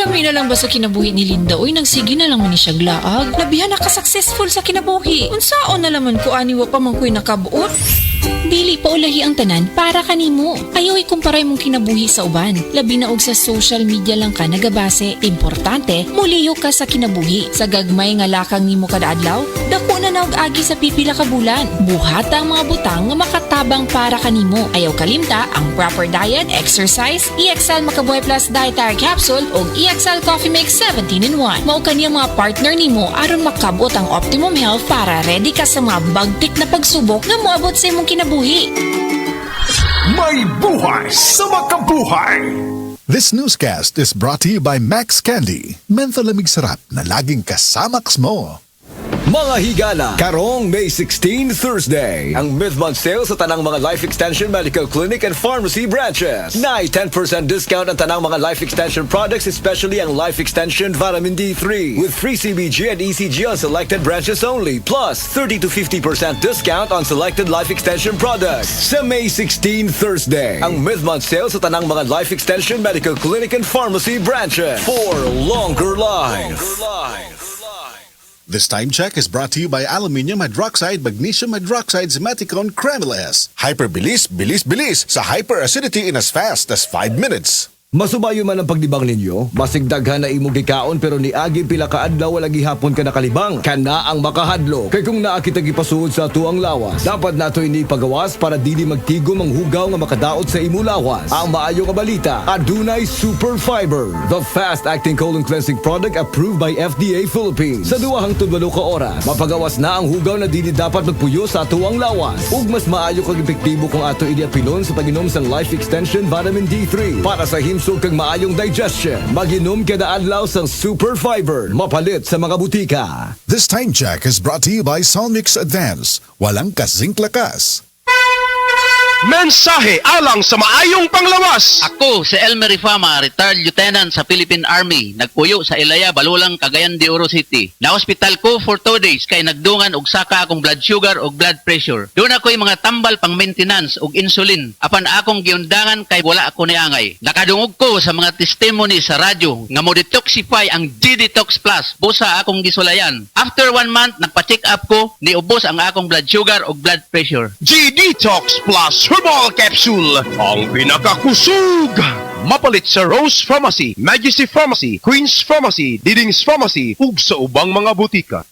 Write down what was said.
Lami na lang ba sa kinabuhi ni Linda? Uy, nagsige na lang man ni siya glaag. Labihan naka-successful sa kinabuhi. Unsaon na laman ko aniwa pa man ko'y nakabuot? Dili pa ulahi ang tanan para kanimo. Ayaw ikumparay mong kinabuhi sa uban. Labi na og sa social media lang ka nagabase. Importante, muliyo ka sa kinabuhi. Sa gagmay nga lakang nimo kada adlaw, dako na naog agi sa pipila ka bulan. Buhata ang mga butang nga makatabang para kanimo. Ayaw kalimta ang proper diet, exercise, EXL Makabuhay Plus Dietary Capsule o EXL Coffee Mix 17-in-1. Mao kaniyang mga partner nimo aron makabot ang optimum health para ready ka sa mga bagtik na pagsubok nga moabot sa imong kinabuhi. May buhay sa makabuhay! This newscast is brought to you by Max Candy. Mentholamig sarap na laging kasamax mo. Mga higala, karong May 16 Thursday, ang mid-month sale sa tanang mga Life Extension Medical Clinic and Pharmacy branches. Nai 10% discount ang tanang mga Life Extension products, especially ang Life Extension Vitamin D3 with free CBG and ECG on selected branches only, plus 30 to 50% discount on selected Life Extension products. Sa May 16 Thursday, ang mid-month sale sa tanang mga Life Extension Medical Clinic and Pharmacy branches for longer life. This time check is brought to you by Aluminium Hydroxide Magnesium Hydroxide Simeticone Cremeles. Hyperbilis, bilis, bilis sa hyperacidity in as fast as 5 minutes. Masubayo man ang pagdibang ninyo, masigdaghan na imong gikaon pero niagi pila ka adlaw wala gihapon ka nakalibang. Kana ang makahadlo. Kay kung naa kita gipasuod sa tuang lawas, dapat nato ini pagawas para dili magtigom ang hugaw nga makadaot sa imo lawas. Ang maayo nga balita, adunay Super Fiber, the fast-acting colon cleansing product approved by FDA Philippines. Sa 2 hangtod 8 ka oras, mapagawas na ang hugaw na dili dapat magpuyo sa tuang lawas. Ug mas maayo kag epektibo kung ato ini apilon sa pag-inom sa Life Extension Vitamin D3 para sa himsog kag maayong digestion. Mag-inom kada adlaw sang Super Fiber, mapalit sa mga butika. This time check is brought to you by Solmix Advance. Walang kasing lakas. Mensahe alang sa maayong panglawas. Ako si Elmer Ifama, retired lieutenant sa Philippine Army. Nagpuyo sa Ilaya, Balulang, Cagayan de Oro City. Na-hospital ko for 2 days kay nagdungan og saka akong blood sugar og blood pressure. Doon ako'y mga tambal pang maintenance og insulin. Apan akong giundangan kay wala ako niangay. Nakadungog ko sa mga testimony sa radyo nga mo detoxify ang G-Detox Plus. Busa akong gisulayan. After 1 month, nagpa-check up ko, niubos ang akong blood sugar og blood pressure. G-Detox Plus Herbal Capsule, ang pinakakusog. Mapalit sa Rose Pharmacy, Majesty Pharmacy, Queen's Pharmacy, Diding's Pharmacy, ug sa ubang mga butika.